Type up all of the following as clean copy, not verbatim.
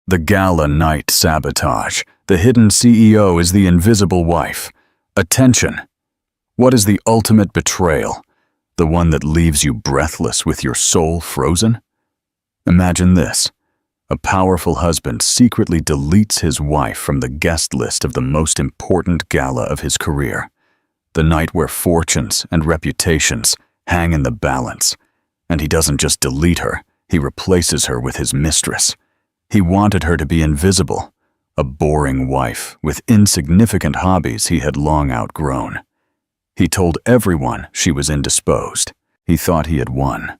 The gala night sabotage. The hidden CEO is the invisible wife. Attention! What is the ultimate betrayal? The one that leaves you breathless with your soul frozen? Imagine this. A powerful husband secretly deletes his wife from the guest list of the most important gala of his career. The night where fortunes and reputations hang in the balance. And he doesn't just delete her, he replaces her with his mistress. He wanted her to be invisible, a boring wife with insignificant hobbies he had long outgrown. He told everyone she was indisposed. He thought he had won.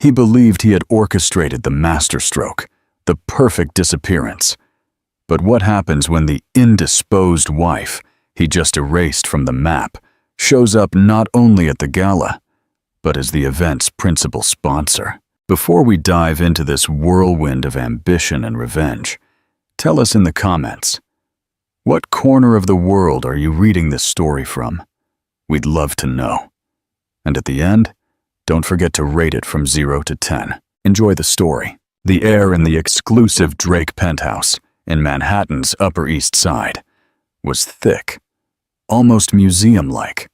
He believed he had orchestrated the masterstroke, the perfect disappearance. But what happens when the indisposed wife he just erased from the map shows up not only at the gala, but as the event's principal sponsor? Before we dive into this whirlwind of ambition and revenge, tell us in the comments, what corner of the world are you reading this story from? We'd love to know. And at the end, don't forget to rate it from 0 to 10. Enjoy the story. The air in the exclusive Drake penthouse in Manhattan's Upper East Side was thick, almost museum-like.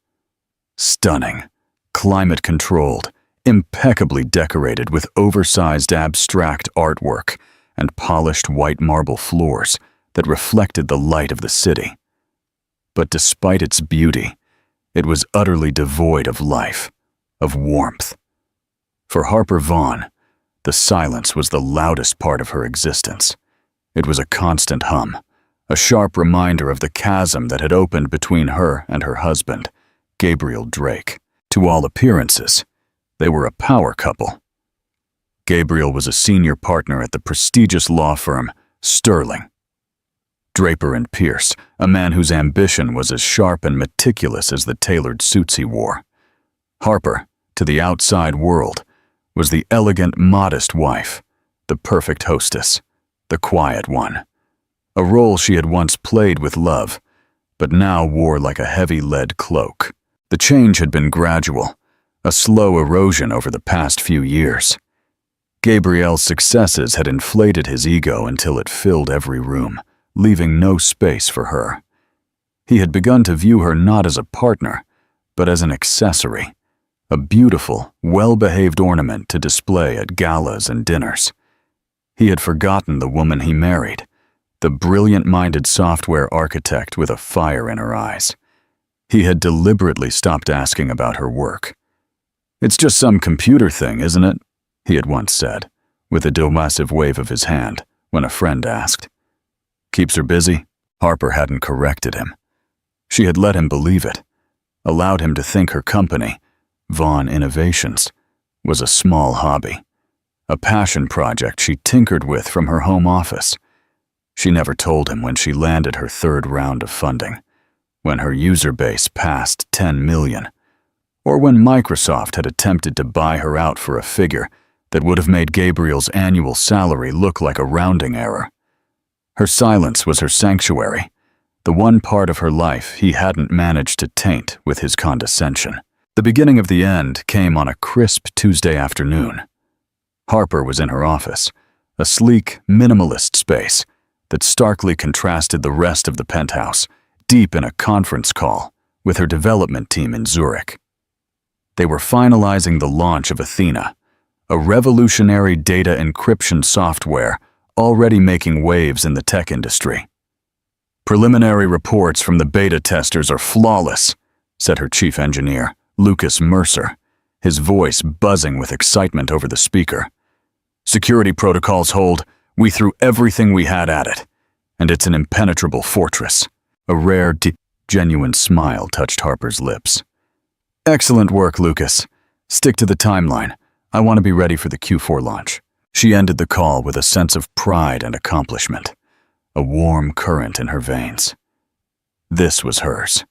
Stunning, climate-controlled, impeccably decorated with oversized abstract artwork and polished white marble floors that reflected the light of the city. But despite its beauty, it was utterly devoid of life, of warmth. For Harper Vaughn, the silence was the loudest part of her existence. It was a constant hum, a sharp reminder of the chasm that had opened between her and her husband, Gabriel Drake. To all appearances, they were a power couple. Gabriel was a senior partner at the prestigious law firm Sterling. Draper and Pierce, a man whose ambition was as sharp and meticulous as the tailored suits he wore. Harper, to the outside world, was the elegant, modest wife, the perfect hostess, the quiet one. A role she had once played with love, but now wore like a heavy lead cloak. The change had been gradual, a slow erosion over the past few years. Gabriel's successes had inflated his ego until it filled every room, leaving no space for her. He had begun to view her not as a partner, but as an accessory, a beautiful, well-behaved ornament to display at galas and dinners. He had forgotten the woman he married, the brilliant-minded software architect with a fire in her eyes. He had deliberately stopped asking about her work. "It's just some computer thing, isn't it?" he had once said, with a derisive wave of his hand, when a friend asked. "Keeps her busy?" Harper hadn't corrected him. She had let him believe it, allowed him to think her company, Vaughn Innovations, was a small hobby, a passion project she tinkered with from her home office. She never told him when she landed her third round of funding, when her user base passed 10 million, or when Microsoft had attempted to buy her out for a figure that would have made Gabriel's annual salary look like a rounding error. Her silence was her sanctuary, the one part of her life he hadn't managed to taint with his condescension. The beginning of the end came on a crisp Tuesday afternoon. Harper was in her office, a sleek, minimalist space that starkly contrasted the rest of the penthouse, deep in a conference call with her development team in Zurich. They were finalizing the launch of Athena, a revolutionary data encryption software already making waves in the tech industry. "Preliminary reports from the beta testers are flawless," said her chief engineer, Lucas Mercer, his voice buzzing with excitement over the speaker. "Security protocols hold. We threw everything we had at it, and it's an impenetrable fortress." A rare, genuine smile touched Harper's lips. "Excellent work, Lucas. Stick to the timeline. I want to be ready for the Q4 launch." She ended the call with a sense of pride and accomplishment, a warm current in her veins. This was hers.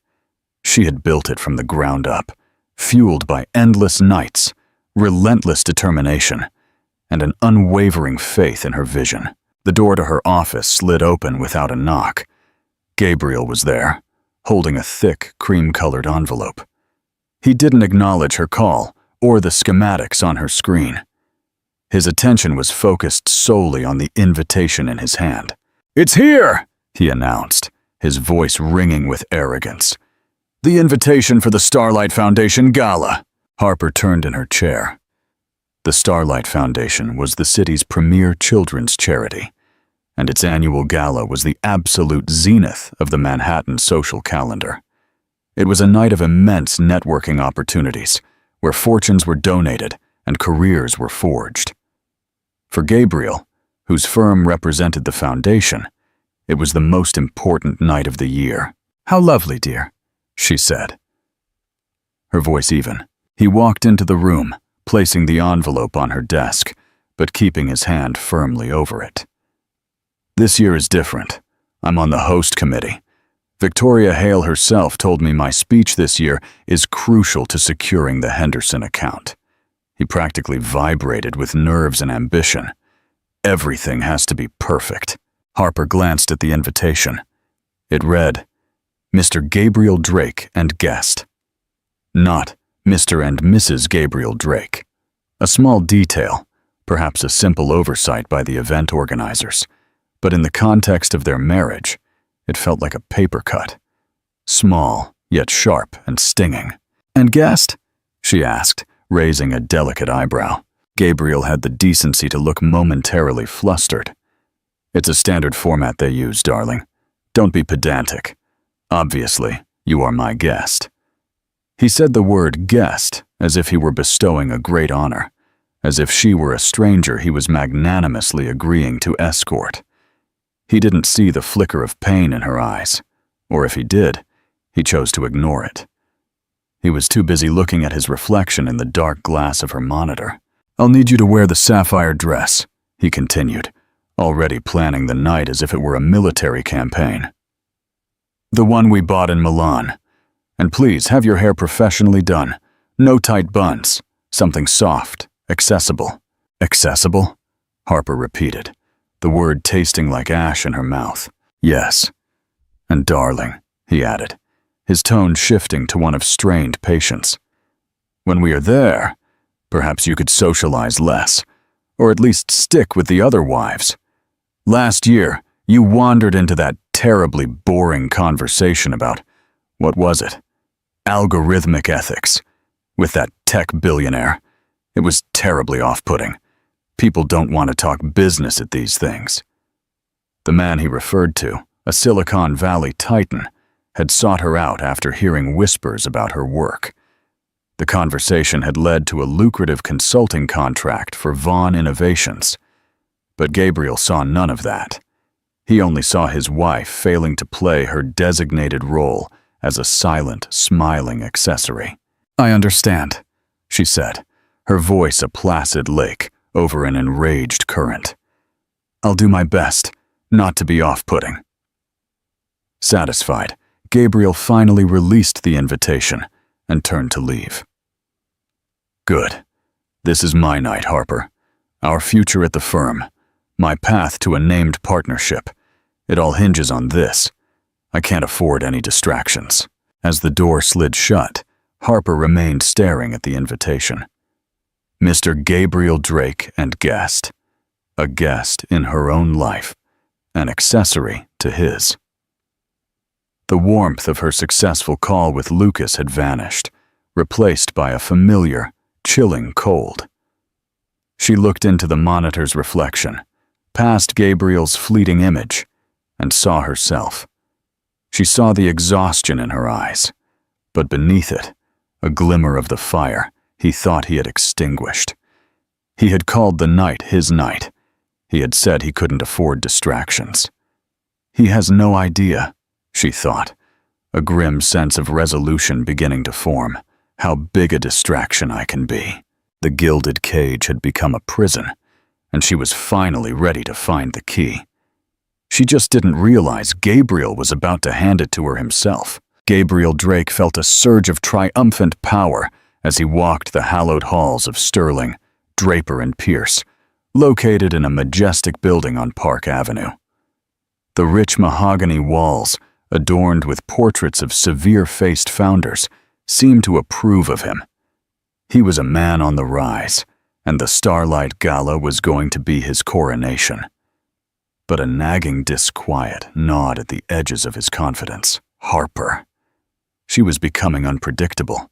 She had built it from the ground up, fueled by endless nights, relentless determination, and an unwavering faith in her vision. The door to her office slid open without a knock. Gabriel was there, holding a thick, cream-colored envelope. He didn't acknowledge her call or the schematics on her screen. His attention was focused solely on the invitation in his hand. "It's here!" he announced, his voice ringing with arrogance. "The invitation for the Starlight Foundation Gala." Harper turned in her chair. The Starlight Foundation was the city's premier children's charity, and its annual gala was the absolute zenith of the Manhattan social calendar. It was a night of immense networking opportunities, where fortunes were donated and careers were forged. For Gabriel, whose firm represented the foundation, it was the most important night of the year. "How lovely, dear," she said, her voice even. He walked into the room, placing the envelope on her desk, but keeping his hand firmly over it. "This year is different. I'm on the host committee. Victoria Hale herself told me my speech this year is crucial to securing the Henderson account." He practically vibrated with nerves and ambition. "Everything has to be perfect." Harper glanced at the invitation. It read, "Mr. Gabriel Drake and guest." Not Mr. and Mrs. Gabriel Drake. A small detail, perhaps a simple oversight by the event organizers, but in the context of their marriage, it felt like a paper cut. Small, yet sharp and stinging. "And guest?" she asked, raising a delicate eyebrow. Gabriel had the decency to look momentarily flustered. "It's a standard format they use, darling. Don't be pedantic. Obviously, you are my guest." He said the word guest as if he were bestowing a great honor, as if she were a stranger he was magnanimously agreeing to escort. He didn't see the flicker of pain in her eyes, or if he did, he chose to ignore it. He was too busy looking at his reflection in the dark glass of her monitor. "I'll need you to wear the sapphire dress," he continued, already planning the night as if it were a military campaign. "The one we bought in Milan. And please have your hair professionally done. No tight buns. Something soft, accessible." "Accessible?" Harper repeated, the word tasting like ash in her mouth. "Yes. And darling," he added, his tone shifting to one of strained patience. "When we are there, perhaps you could socialize less, or at least stick with the other wives. Last year, you wandered into that terribly boring conversation about, what was it? Algorithmic ethics, with that tech billionaire. It was terribly off-putting. People don't want to talk business at these things." The man he referred to, a Silicon Valley titan, had sought her out after hearing whispers about her work. The conversation had led to a lucrative consulting contract for Vaughn Innovations. But Gabriel saw none of that. He only saw his wife failing to play her designated role as a silent, smiling accessory. "I understand," she said, her voice a placid lake over an enraged current. "I'll do my best not to be off-putting." Satisfied, Gabriel finally released the invitation and turned to leave. "Good. This is my night, Harper. Our future at the firm. My path to a named partnership. It all hinges on this. I can't afford any distractions." As the door slid shut, Harper remained staring at the invitation. Mr. Gabriel Drake and guest. A guest in her own life, an accessory to his. The warmth of her successful call with Lucas had vanished, replaced by a familiar, chilling cold. She looked into the monitor's reflection, past Gabriel's fleeting image, and saw herself. She saw the exhaustion in her eyes, but beneath it, a glimmer of the fire he thought he had extinguished. He had called the night his night. He had said he couldn't afford distractions. He has no idea, she thought, a grim sense of resolution beginning to form, how big a distraction I can be. The gilded cage had become a prison, and she was finally ready to find the key. She just didn't realize Gabriel was about to hand it to her himself. Gabriel Drake felt a surge of triumphant power as he walked the hallowed halls of Sterling, Draper and Pierce, located in a majestic building on Park Avenue. The rich mahogany walls, adorned with portraits of severe-faced founders, seemed to approve of him. He was a man on the rise, and the Starlight Gala was going to be his coronation. But a nagging disquiet gnawed at the edges of his confidence. Harper. She was becoming unpredictable.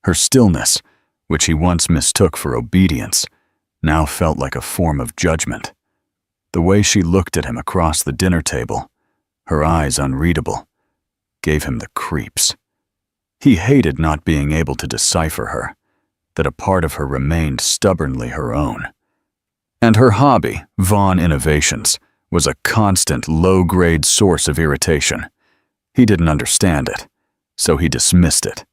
Her stillness, which he once mistook for obedience, now felt like a form of judgment. The way she looked at him across the dinner table, her eyes unreadable, gave him the creeps. He hated not being able to decipher her, that a part of her remained stubbornly her own. And her hobby, Vaughn Innovations, was a constant low-grade source of irritation. He didn't understand it, so he dismissed it.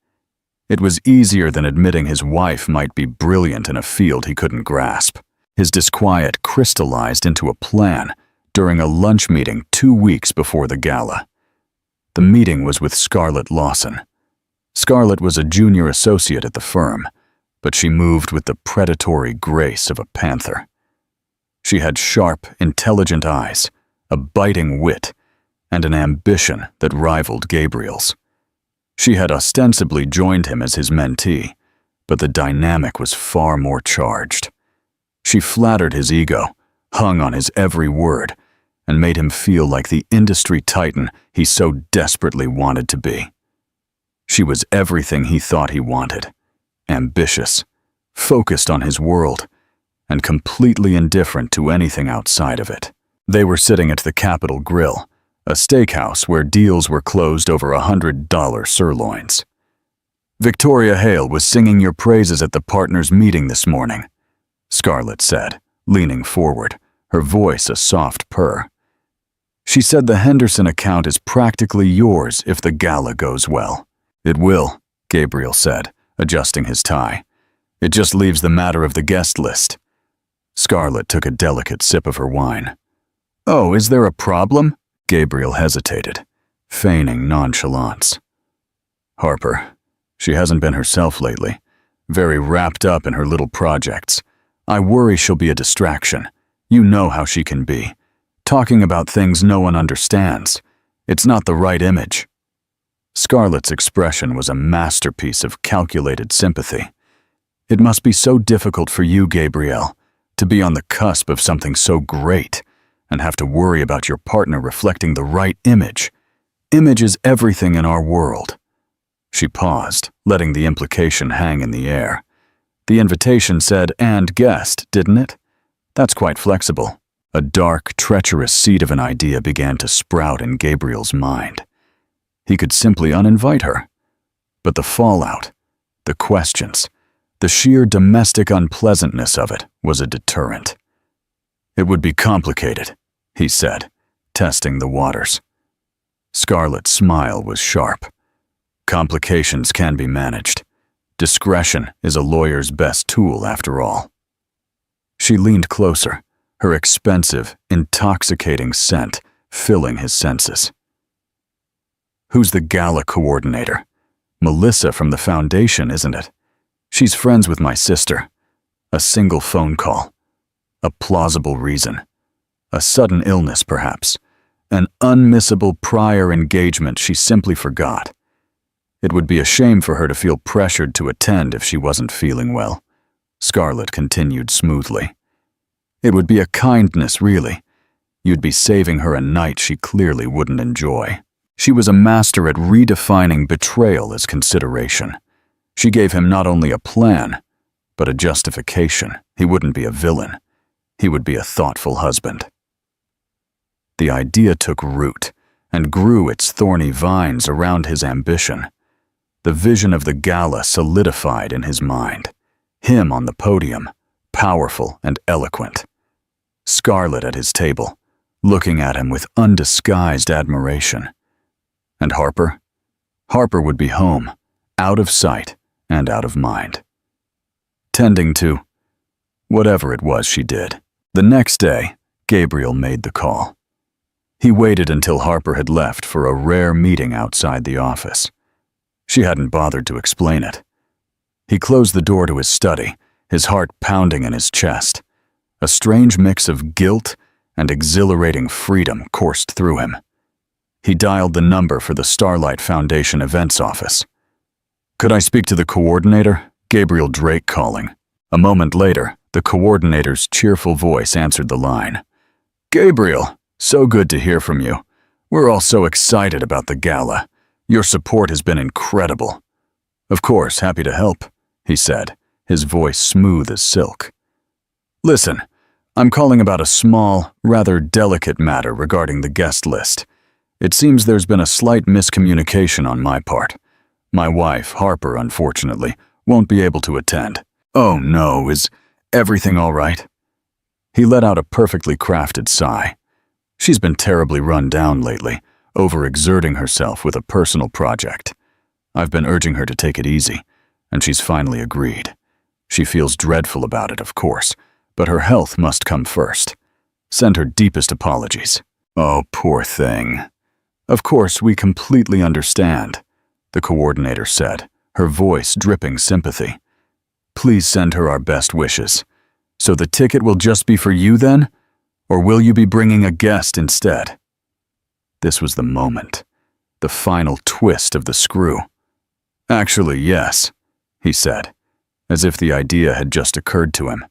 It was easier than admitting his wife might be brilliant in a field he couldn't grasp. His disquiet crystallized into a plan during a lunch meeting 2 weeks before the gala. The meeting was with Scarlett Lawson. Scarlett was a junior associate at the firm, but she moved with the predatory grace of a panther. She had sharp, intelligent eyes, a biting wit, and an ambition that rivaled Gabriel's. She had ostensibly joined him as his mentee, but the dynamic was far more charged. She flattered his ego, hung on his every word, and made him feel like the industry titan he so desperately wanted to be. She was everything he thought he wanted: ambitious, focused on his world, and completely indifferent to anything outside of it. They were sitting at the Capitol Grill, a steakhouse where deals were closed over $100 sirloins. "Victoria Hale was singing your praises at the partners' meeting this morning," Scarlett said, leaning forward, her voice a soft purr. "She said the Henderson account is practically yours if the gala goes well." "It will," Gabriel said, adjusting his tie. "It just leaves the matter of the guest list." Scarlett took a delicate sip of her wine. "Oh, is there a problem?" Gabriel hesitated, feigning nonchalance. "Harper. She hasn't been herself lately, very wrapped up in her little projects. I worry she'll be a distraction. You know how she can be. Talking about things no one understands. It's not the right image." Scarlett's expression was a masterpiece of calculated sympathy. "It must be so difficult for you, Gabriel, to be on the cusp of something so great and have to worry about your partner reflecting the right image. Image is everything in our world." She paused, letting the implication hang in the air. The invitation said "and guest," didn't it? That's quite flexible. A dark, treacherous seed of an idea began to sprout in Gabriel's mind. He could simply uninvite her. But the fallout, the questions, the sheer domestic unpleasantness of it was a deterrent. "It would be complicated," he said, testing the waters. Scarlett's smile was sharp. "Complications can be managed. Discretion is a lawyer's best tool, after all." She leaned closer, her expensive, intoxicating scent filling his senses. "Who's the gala coordinator? Melissa from the foundation, isn't it? She's friends with my sister. A single phone call. A plausible reason. A sudden illness, perhaps. An unmissable prior engagement she simply forgot. It would be a shame for her to feel pressured to attend if she wasn't feeling well," Scarlett continued smoothly. "It would be a kindness, really. You'd be saving her a night she clearly wouldn't enjoy." She was a master at redefining betrayal as consideration. She gave him not only a plan, but a justification. He wouldn't be a villain. He would be a thoughtful husband. The idea took root and grew its thorny vines around his ambition. The vision of the gala solidified in his mind. Him on the podium, powerful and eloquent. Scarlett at his table, looking at him with undisguised admiration. And Harper? Harper would be home, out of sight and out of mind. Tending to whatever it was she did. The next day, Gabriel made the call. He waited until Harper had left for a rare meeting outside the office. She hadn't bothered to explain it. He closed the door to his study, his heart pounding in his chest. A strange mix of guilt and exhilarating freedom coursed through him. He dialed the number for the Starlight Foundation events office. "Could I speak to the coordinator?" Gabriel Drake calling. A moment later, The coordinator's cheerful voice answered the line. "Gabriel, so good to hear from you. We're all so excited about the gala. Your support has been incredible." "Of course, happy to help," he said, his voice smooth as silk. "Listen, I'm calling about a small, rather delicate matter regarding the guest list. It seems there's been a slight miscommunication on my part. My wife, Harper, unfortunately, won't be able to attend." "Oh no, is everything all right?" He let out a perfectly crafted sigh. She's been terribly run down lately, overexerting herself with a personal project. I've been urging her to take it easy, and she's finally agreed. She feels dreadful about it, of course, but her health must come first. Send her deepest apologies. "Oh, poor thing." "Of course, we completely understand," the coordinator said, her voice dripping sympathy. "Please send her our best wishes. So the ticket will just be for you then? Or will you be bringing a guest instead?" This was the moment, the final twist of the screw. "Actually, yes," he said, as if the idea had just occurred to him.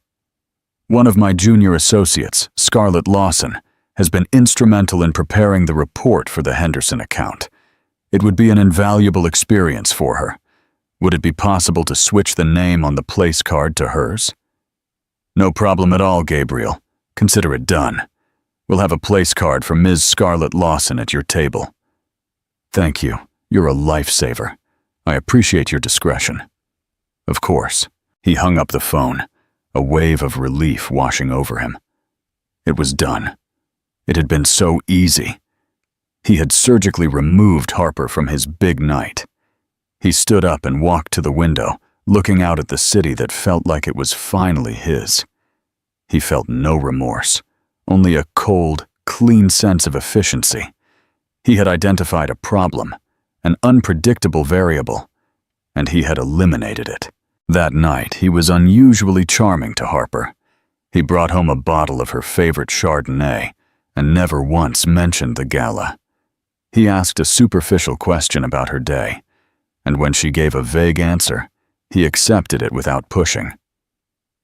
"One of my junior associates, Scarlett Lawson, has been instrumental in preparing the report for the Henderson account. It would be an invaluable experience for her. Would it be possible to switch the name on the place card to hers?" "No problem at all, Gabriel. Consider it done. We'll have a place card for Ms. Scarlett Lawson at your table." "Thank you. You're a lifesaver. I appreciate your discretion." "Of course." He hung up the phone, a wave of relief washing over him. It was done. It had been so easy. He had surgically removed Harper from his big night. He stood up and walked to the window, looking out at the city that felt like it was finally his. He felt no remorse, only a cold, clean sense of efficiency. He had identified a problem, an unpredictable variable, and he had eliminated it. That night, he was unusually charming to Harper. He brought home a bottle of her favorite Chardonnay and never once mentioned the gala. He asked a superficial question about her day, and when she gave a vague answer, he accepted it without pushing.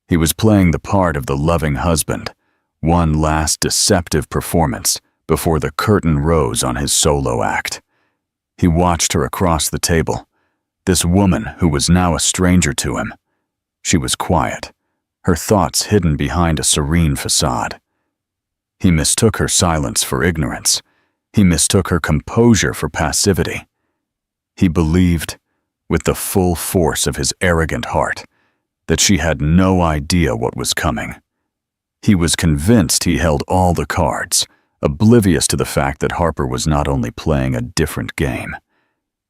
He was playing the part of the loving husband, one last deceptive performance before the curtain rose on his solo act. He watched her across the table, this woman who was now a stranger to him. She was quiet, her thoughts hidden behind a serene facade. He mistook her silence for ignorance. He mistook her composure for passivity. He believed, with the full force of his arrogant heart, that she had no idea what was coming. He was convinced he held all the cards, oblivious to the fact that Harper was not only playing a different game.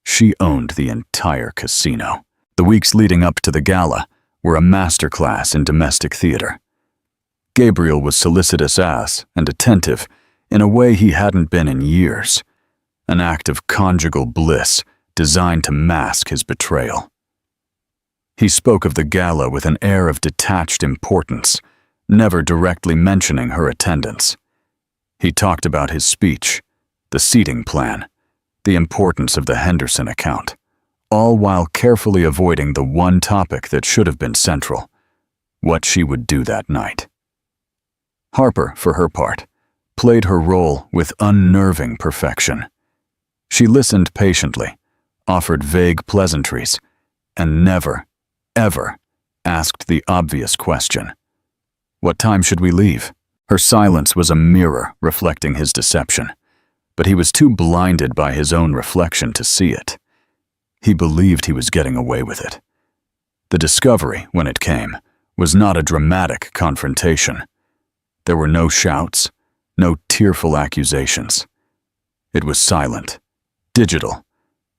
She owned the entire casino. The weeks leading up to the gala were a masterclass in domestic theater. Gabriel was solicitous as and attentive in a way he hadn't been in years, an act of conjugal bliss designed to mask his betrayal. He spoke of the gala with an air of detached importance, never directly mentioning her attendance. He talked about his speech, the seating plan, the importance of the Henderson account, all while carefully avoiding the one topic that should have been central, what she would do that night. Harper, for her part, played her role with unnerving perfection. She listened patiently, offered vague pleasantries, and never, ever asked the obvious question. "What time should we leave?" Her silence was a mirror reflecting his deception, but he was too blinded by his own reflection to see it. He believed he was getting away with it. The discovery, when it came, was not a dramatic confrontation. There were no shouts, no tearful accusations. It was silent, digital,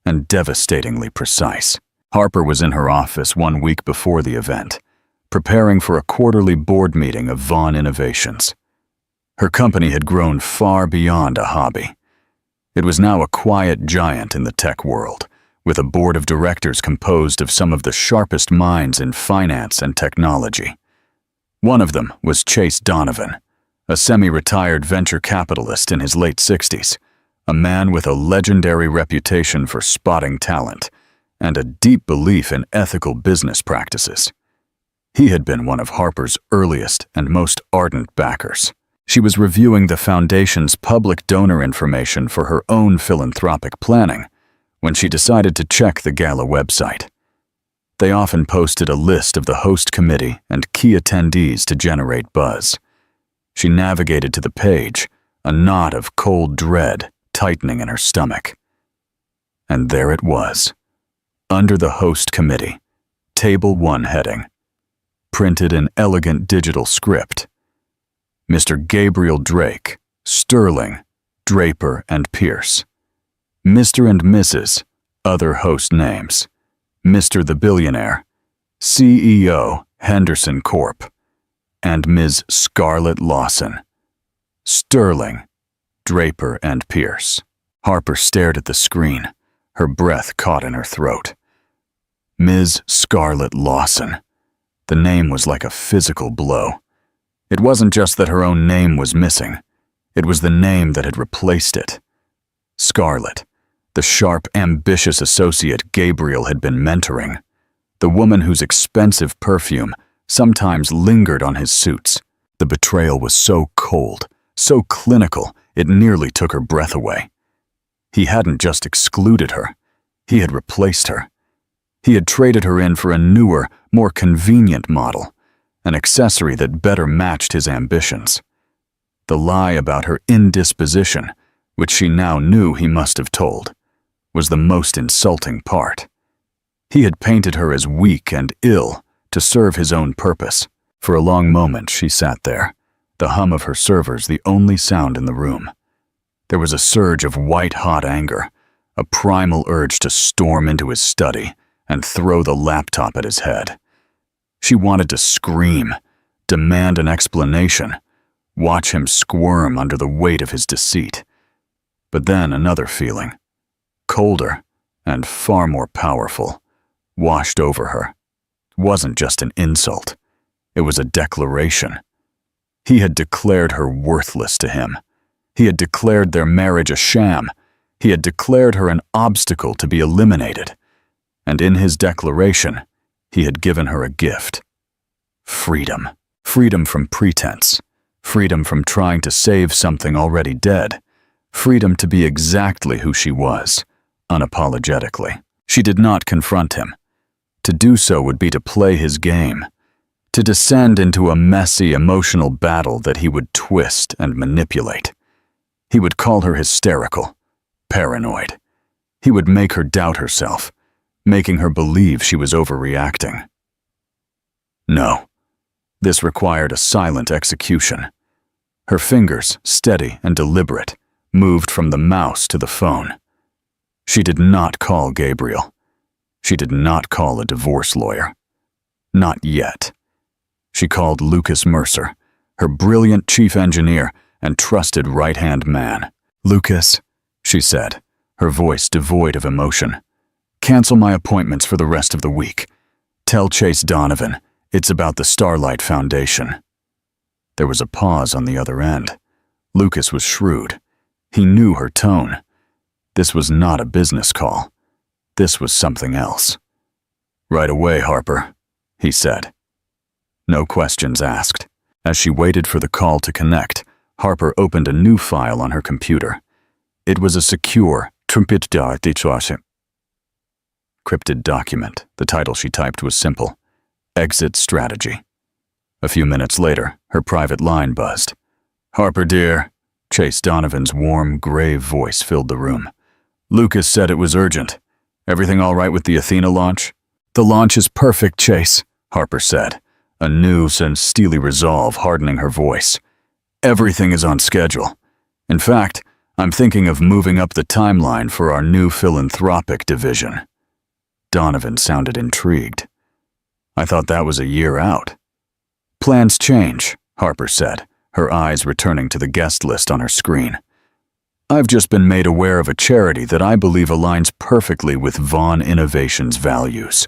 and devastatingly precise. Harper was in her office 1 week before the event, preparing for a quarterly board meeting of Vaughn Innovations. Her company had grown far beyond a hobby. It was now a quiet giant in the tech world, with a board of directors composed of some of the sharpest minds in finance and technology. One of them was Chase Donovan, a semi-retired venture capitalist in his late 60s, a man with a legendary reputation for spotting talent and a deep belief in ethical business practices. He had been one of Harper's earliest and most ardent backers. She was reviewing the Foundation's public donor information for her own philanthropic planning when she decided to check the gala website. They often posted a list of the host committee and key attendees to generate buzz. She navigated to the page, a knot of cold dread tightening in her stomach. And there it was, under the host committee, Table 1 heading, printed in elegant digital script. Mr. Gabriel Drake, Sterling, Draper and Pierce. Mr. and Mrs., other host names. Mr. the Billionaire, CEO, Henderson Corp., and Ms. Scarlett Lawson. Sterling, Draper and Pierce. Harper stared at the screen, her breath caught in her throat. Ms. Scarlett Lawson. The name was like a physical blow. It wasn't just that her own name was missing. It was the name that had replaced it. Scarlett, the sharp, ambitious associate Gabriel had been mentoring. The woman whose expensive perfume sometimes lingered on his suits. The betrayal was so cold, so clinical, it nearly took her breath away. He hadn't just excluded her. He had replaced her. He had traded her in for a newer, more convenient model, an accessory that better matched his ambitions. The lie about her indisposition, which she now knew he must have told, was the most insulting part. He had painted her as weak and ill to serve his own purpose. For a long moment she sat there, the hum of her servers the only sound in the room. There was a surge of white-hot anger, a primal urge to storm into his study and throw the laptop at his head. She wanted to scream, demand an explanation, watch him squirm under the weight of his deceit. But then another feeling, colder and far more powerful, washed over her. It wasn't just an insult. It was a declaration. He had declared her worthless to him. He had declared their marriage a sham. He had declared her an obstacle to be eliminated. And in his declaration, he had given her a gift. Freedom. Freedom from pretense. Freedom from trying to save something already dead. Freedom to be exactly who she was, unapologetically. She did not confront him. To do so would be to play his game, to descend into a messy, emotional battle that he would twist and manipulate. He would call her hysterical, paranoid. He would make her doubt herself, making her believe she was overreacting. No, this required a silent execution. Her fingers, steady and deliberate, moved from the mouse to the phone. She did not call Gabriel. She did not call a divorce lawyer. Not yet. She called Lucas Mercer, her brilliant chief engineer and trusted right-hand man. "Lucas," she said, her voice devoid of emotion, "cancel my appointments for the rest of the week. Tell Chase Donovan it's about the Starlight Foundation." There was a pause on the other end. Lucas was shrewd. He knew her tone. This was not a business call. This was something else. "Right away, Harper," he said. No questions asked. As she waited for the call to connect, Harper opened a new file on her computer. It was a secure, cryptid document. The title she typed was simple: Exit Strategy. A few minutes later, her private line buzzed. "Harper, dear." Chase Donovan's warm, grave voice filled the room. "Lucas said it was urgent. Everything all right with the Athena launch?" "The launch is perfect, Chase," Harper said, a new and steely resolve hardening her voice. "Everything is on schedule. In fact, I'm thinking of moving up the timeline for our new philanthropic division." Donovan sounded intrigued. "I thought that was a year out." "Plans change," Harper said, her eyes returning to the guest list on her screen. "I've just been made aware of a charity that I believe aligns perfectly with Vaughn Innovation's values,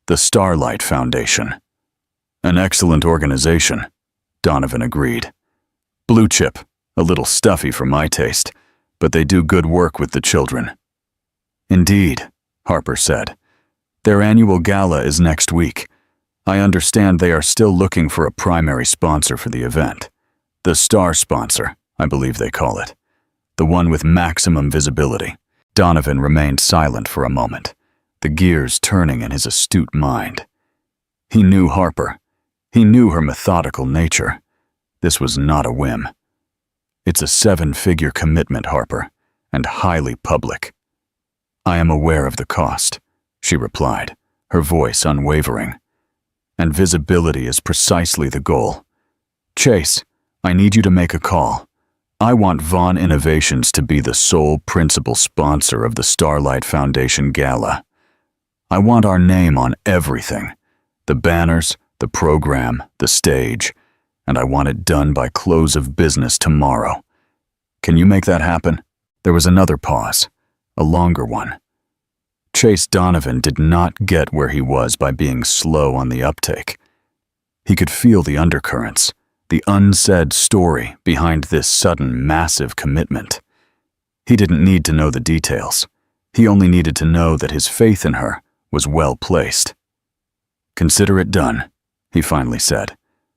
the Starlight Foundation." "An excellent organization," Donovan agreed. "Blue chip, a little stuffy for my taste, but they do good work with the children." "Indeed," Harper said. "Their annual gala is next week. I understand they are still looking for a primary sponsor for the event. The star sponsor, I believe they call it. The one with maximum visibility. Donovan remained silent for a moment, the gears turning in his astute mind. He knew Harper. He knew her methodical nature. This was not a whim. It's a 7-figure commitment, Harper, and highly public. I am aware of the cost, she replied, her voice unwavering. And visibility is precisely the goal. Chase, I need you to make a call. I want Vaughn Innovations to be the sole principal sponsor of the Starlight Foundation Gala. I want our name on everything. The banners, the program, the stage, and I want it done by close of business tomorrow. Can you make that happen? There was another pause, a longer one. Chase Donovan did not get where he was by being slow on the uptake. He could feel the undercurrents, the unsaid story behind this sudden massive commitment. He didn't need to know the details. He only needed to know that his faith in her was well placed. Consider it done, he finally said,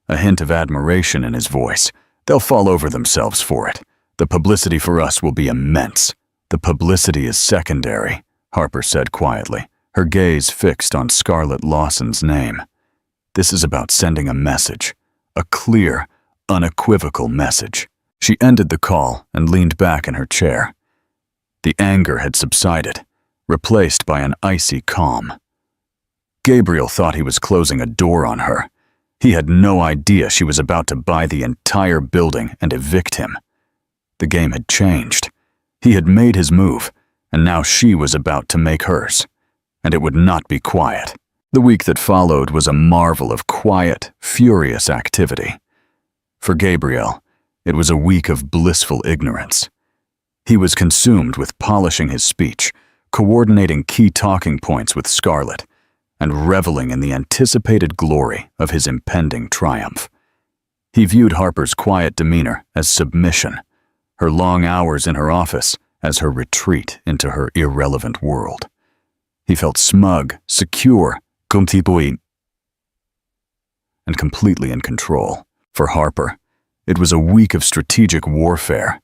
a hint of admiration in his voice. They'll fall over themselves for it. The publicity for us will be immense. The publicity is secondary, Harper said quietly, her gaze fixed on Scarlett Lawson's name. This is about sending a message, a clear, unequivocal message. She ended the call and leaned back in her chair. The anger had subsided, replaced by an icy calm. Gabriel thought he was closing a door on her. He had no idea she was about to buy the entire building and evict him. The game had changed. He had made his move, and now she was about to make hers. And it would not be quiet. The week that followed was a marvel of quiet, furious activity. For Gabriel, it was a week of blissful ignorance. He was consumed with polishing his speech, coordinating key talking points with Scarlett, and reveling in the anticipated glory of his impending triumph. He viewed Harper's quiet demeanor as submission, her long hours in her office as her retreat into her irrelevant world. He felt smug, secure, and completely in control. For Harper, it was a week of strategic warfare,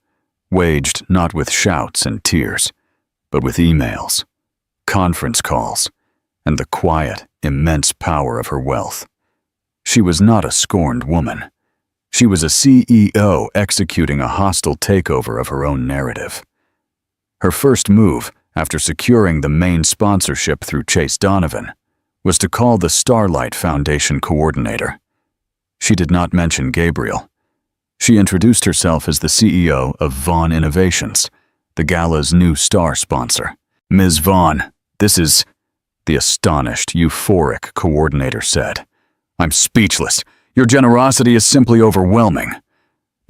waged not with shouts and tears, but with emails, conference calls, and the quiet, immense power of her wealth. She was not a scorned woman. She was a CEO executing a hostile takeover of her own narrative. Her first move, after securing the main sponsorship through Chase Donovan, was to call the Starlight Foundation coordinator. She did not mention Gabriel. She introduced herself as the CEO of Vaughn Innovations, the gala's new star sponsor. Ms. Vaughn, this is... the astonished, euphoric coordinator said. I'm speechless. Your generosity is simply overwhelming.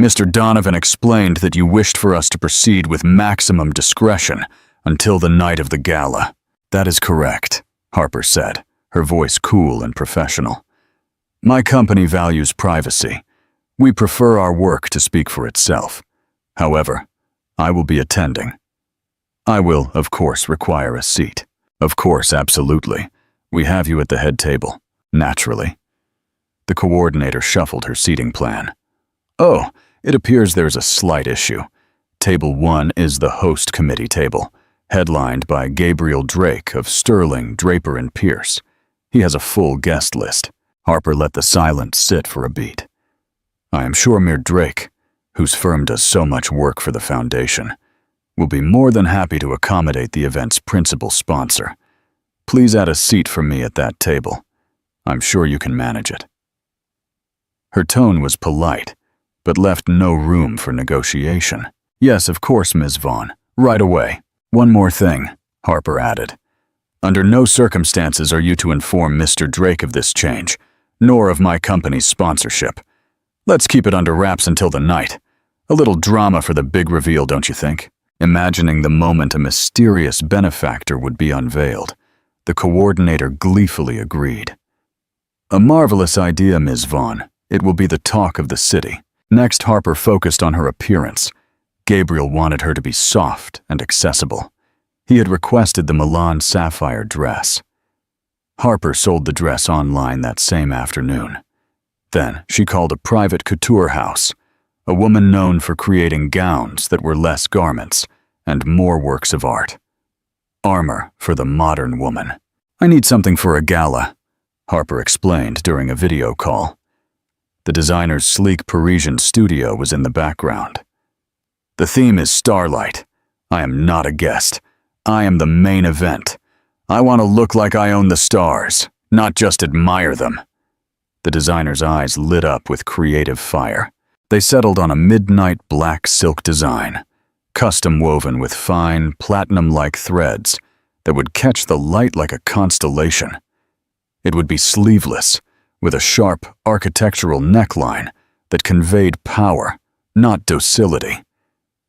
Mr. Donovan explained that you wished for us to proceed with maximum discretion until the night of the gala. That is correct, Harper said, her voice cool and professional. My company values privacy. We prefer our work to speak for itself. However, I will be attending. I will, of course, require a seat. Of course, absolutely. We have you at the head table. Naturally. The coordinator shuffled her seating plan. Oh, it appears there's a slight issue. Table 1 is the host committee table, headlined by Gabriel Drake of Sterling, Draper & Pierce. He has a full guest list. Harper let the silence sit for a beat. I am sure Mir Drake, whose firm does so much work for the foundation, will be more than happy to accommodate the event's principal sponsor. Please add a seat for me at that table. I'm sure you can manage it. Her tone was polite, but left no room for negotiation. Yes, of course, Ms. Vaughn. Right away. One more thing, Harper added. Under no circumstances are you to inform Mr. Drake of this change, nor of my company's sponsorship. Let's keep it under wraps until the night. A little drama for the big reveal, don't you think? Imagining the moment a mysterious benefactor would be unveiled, the coordinator gleefully agreed. A marvelous idea, Ms. Vaughn. It will be the talk of the city. Next, Harper focused on her appearance. Gabriel wanted her to be soft and accessible. He had requested the Milan sapphire dress. Harper sold the dress online that same afternoon. Then she called a private couture house, a woman known for creating gowns that were less garments and more works of art. Armor for the modern woman. "I need something for a gala," Harper explained during a video call. The designer's sleek Parisian studio was in the background. "The theme is starlight. I am not a guest. I am the main event. I want to look like I own the stars, not just admire them." The designer's eyes lit up with creative fire. They settled on a midnight black silk design, custom woven with fine, platinum-like threads that would catch the light like a constellation. It would be sleeveless, with a sharp architectural neckline that conveyed power, not docility.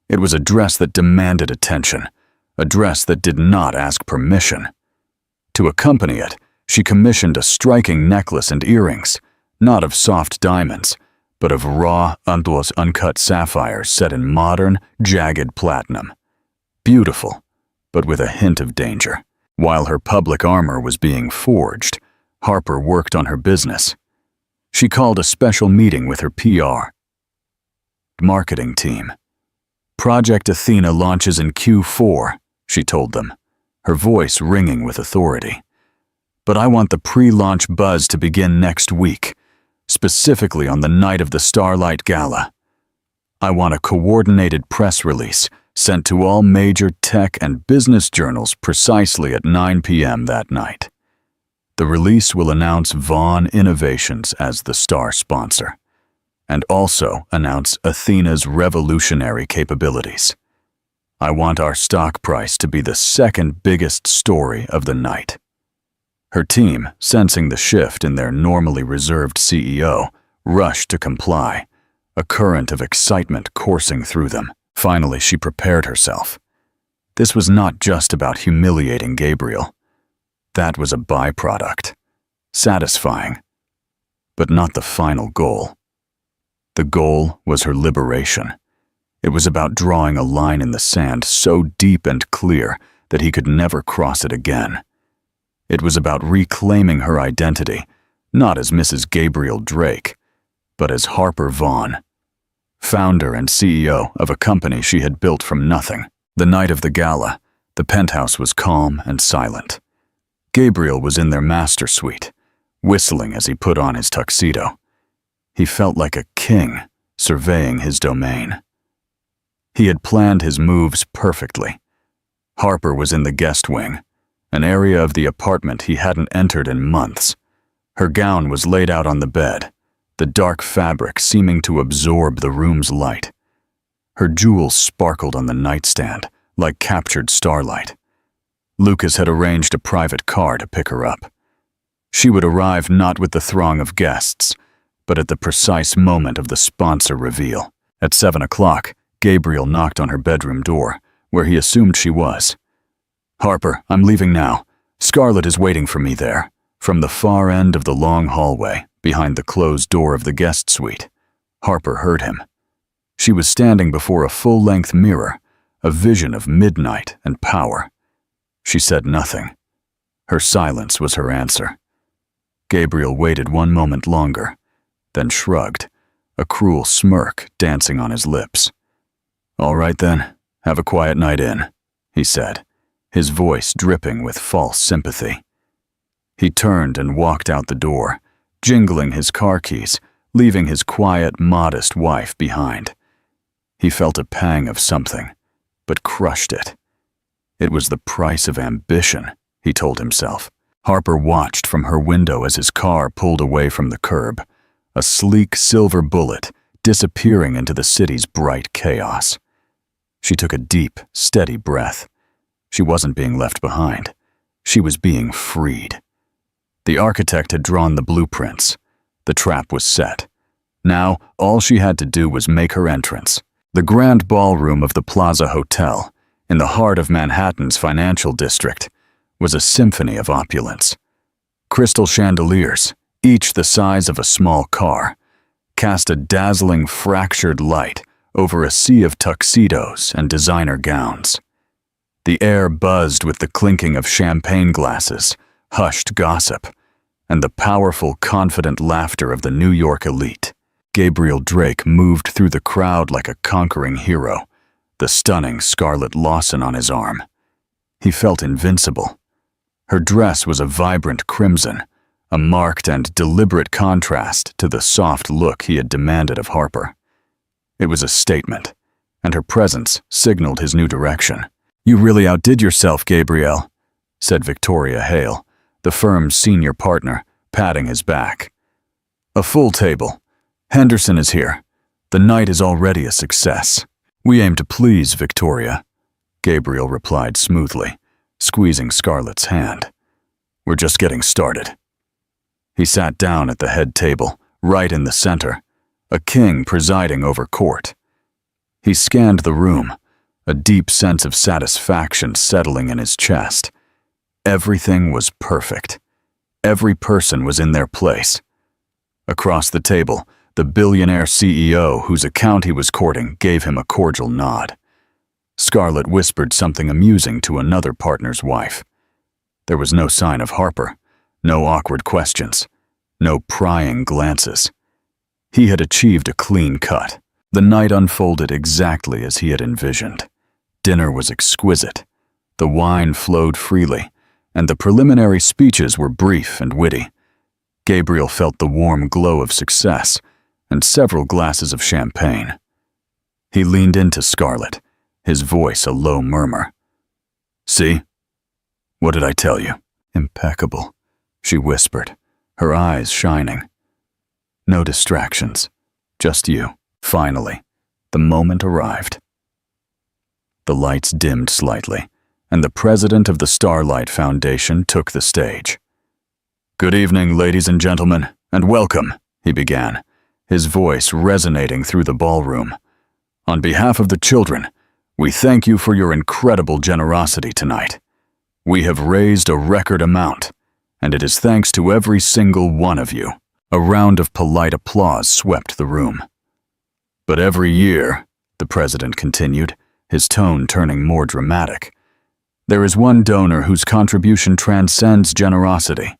It was a dress that demanded attention, a dress that did not ask permission. To accompany it, she commissioned a striking necklace and earrings, not of soft diamonds, but of raw, uncut sapphires set in modern, jagged platinum. Beautiful, but with a hint of danger. While her public armor was being forged, Harper worked on her business. She called a special meeting with her PR marketing team. "Project Athena launches in Q4, she told them, her voice ringing with authority. "But I want the pre-launch buzz to begin next week, specifically on the night of the Starlight Gala. I want a coordinated press release sent to all major tech and business journals precisely at 9 p.m. that night. The release will announce Vaughn Innovations as the star sponsor, and also announce Athena's revolutionary capabilities. I want our stock price to be the second biggest story of the night." Her team, sensing the shift in their normally reserved CEO, rushed to comply, a current of excitement coursing through them. Finally, she prepared herself. This was not just about humiliating Gabriel. That was a byproduct, satisfying, but not the final goal. The goal was her liberation. It was about drawing a line in the sand so deep and clear that he could never cross it again. It was about reclaiming her identity, not as Mrs. Gabriel Drake, but as Harper Vaughn, founder and CEO of a company she had built from nothing. The night of the gala, the penthouse was calm and silent. Gabriel was in their master suite, whistling as he put on his tuxedo. He felt like a king surveying his domain. He had planned his moves perfectly. Harper was in the guest wing, an area of the apartment he hadn't entered in months. Her gown was laid out on the bed, the dark fabric seeming to absorb the room's light. Her jewels sparkled on the nightstand like captured starlight. Lucas had arranged a private car to pick her up. She would arrive not with the throng of guests, but at the precise moment of the sponsor reveal. At 7 o'clock, Gabriel knocked on her bedroom door, where he assumed she was. "Harper, I'm leaving now. Scarlett is waiting for me there," from the far end of the long hallway, behind the closed door of the guest suite. Harper heard him. She was standing before a full-length mirror, a vision of midnight and power. She said nothing. Her silence was her answer. Gabriel waited one moment longer, then shrugged, a cruel smirk dancing on his lips. "All right then, have a quiet night in," he said, his voice dripping with false sympathy. He turned and walked out the door, jingling his car keys, leaving his quiet, modest wife behind. He felt a pang of something, but crushed it. It was the price of ambition, he told himself. Harper watched from her window as his car pulled away from the curb, a sleek silver bullet disappearing into the city's bright chaos. She took a deep, steady breath. She wasn't being left behind. She was being freed. The architect had drawn the blueprints. The trap was set. Now, all she had to do was make her entrance. The grand ballroom of the Plaza Hotel, in the heart of Manhattan's financial district, was a symphony of opulence. Crystal chandeliers, each the size of a small car, cast a dazzling fractured light over a sea of tuxedos and designer gowns. The air buzzed with the clinking of champagne glasses, hushed gossip, and the powerful, confident laughter of the New York elite. Gabriel Drake moved through the crowd like a conquering hero, the stunning Scarlett Lawson on his arm. He felt invincible. Her dress was a vibrant crimson, a marked and deliberate contrast to the soft look he had demanded of Harper. It was a statement, and her presence signaled his new direction. "You really outdid yourself, Gabriel," said Victoria Hale, the firm's senior partner, patting his back. "A full table. Henderson is here. The night is already a success." "We aim to please, Victoria," Gabriel replied smoothly, squeezing Scarlett's hand. "We're just getting started." He sat down at the head table, right in the center, a king presiding over court. He scanned the room, a deep sense of satisfaction settling in his chest. Everything was perfect. Every person was in their place. Across the table, the billionaire CEO whose account he was courting gave him a cordial nod. Scarlett whispered something amusing to another partner's wife. There was no sign of Harper, no awkward questions, no prying glances. He had achieved a clean cut. The night unfolded exactly as he had envisioned. Dinner was exquisite. The wine flowed freely, and the preliminary speeches were brief and witty. Gabriel felt the warm glow of success and several glasses of champagne. He leaned into Scarlett, his voice a low murmur. "See? What did I tell you?" "Impeccable," she whispered, her eyes shining. "No distractions, just you." Finally, the moment arrived. The lights dimmed slightly, and the president of the Starlight Foundation took the stage. "Good evening, ladies and gentlemen, and welcome," he began, his voice resonating through the ballroom. "On behalf of the children, we thank you for your incredible generosity tonight. We have raised a record amount, and it is thanks to every single one of you." A round of polite applause swept the room. "But every year," the president continued, his tone turning more dramatic, "there is one donor whose contribution transcends generosity,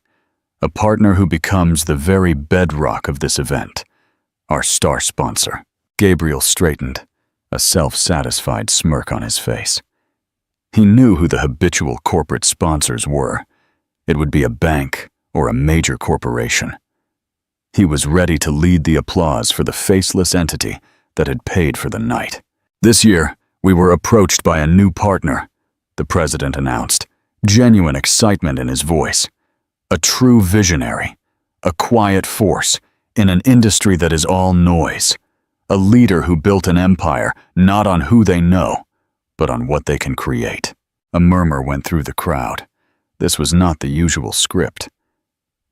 a partner who becomes the very bedrock of this event, our star sponsor." Gabriel straightened, a self-satisfied smirk on his face. He knew who the habitual corporate sponsors were. It would be a bank or a major corporation. He was ready to lead the applause for the faceless entity that had paid for the night. "This year, we were approached by a new partner," the president announced, genuine excitement in his voice. "A true visionary, a quiet force in an industry that is all noise. A leader who built an empire not on who they know, but on what they can create." A murmur went through the crowd. This was not the usual script.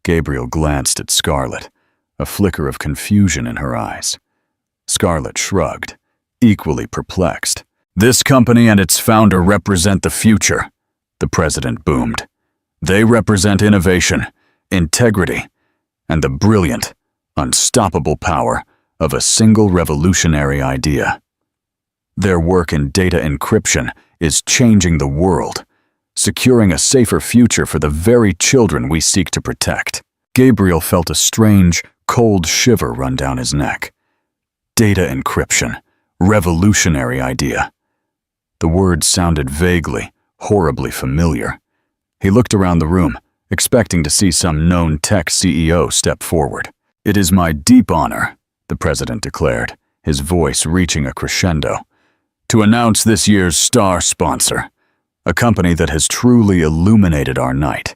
Gabriel glanced at Scarlett, a flicker of confusion in her eyes. Scarlett shrugged, equally perplexed. "This company and its founder represent the future," the president boomed. "They represent innovation, integrity, and the brilliant, unstoppable power of a single revolutionary idea. Their work in data encryption is changing the world, securing a safer future for the very children we seek to protect." Gabriel felt a strange, cold shiver run down his neck. Data encryption, revolutionary idea. The words sounded vaguely, horribly familiar. He looked around the room, expecting to see some known tech CEO step forward. "It is my deep honor," the president declared, his voice reaching a crescendo, "to announce this year's star sponsor, a company that has truly illuminated our night,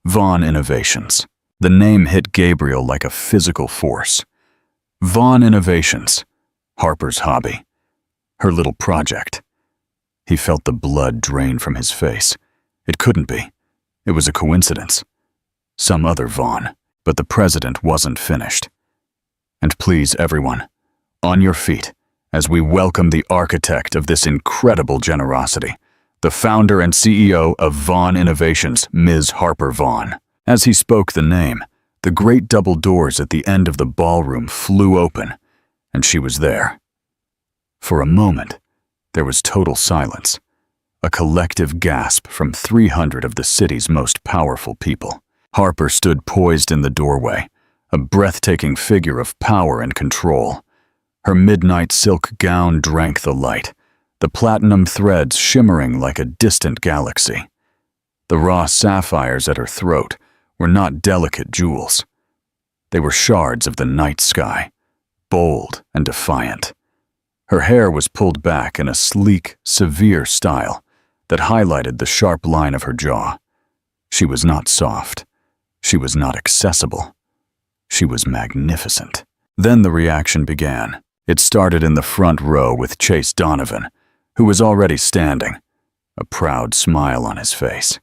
Vaughn Innovations." The name hit Gabriel like a physical force. Vaughn Innovations, Harper's hobby, her little project. He felt the blood drain from his face. It couldn't be. It was a coincidence. Some other Vaughn. But the president wasn't finished. "And please, everyone, on your feet, as we welcome the architect of this incredible generosity, the founder and CEO of Vaughn Innovations, Ms. Harper Vaughn." As he spoke the name, the great double doors at the end of the ballroom flew open, and she was there. For a moment, there was total silence, a collective gasp from 300 of the city's most powerful people. Harper stood poised in the doorway, a breathtaking figure of power and control. Her midnight silk gown drank the light, the platinum threads shimmering like a distant galaxy. The raw sapphires at her throat were not delicate jewels. They were shards of the night sky, bold and defiant. Her hair was pulled back in a sleek, severe style that highlighted the sharp line of her jaw. She was not soft. She was not accessible. She was magnificent. Then the reaction began. It started in the front row with Chase Donovan, who was already standing, a proud smile on his face.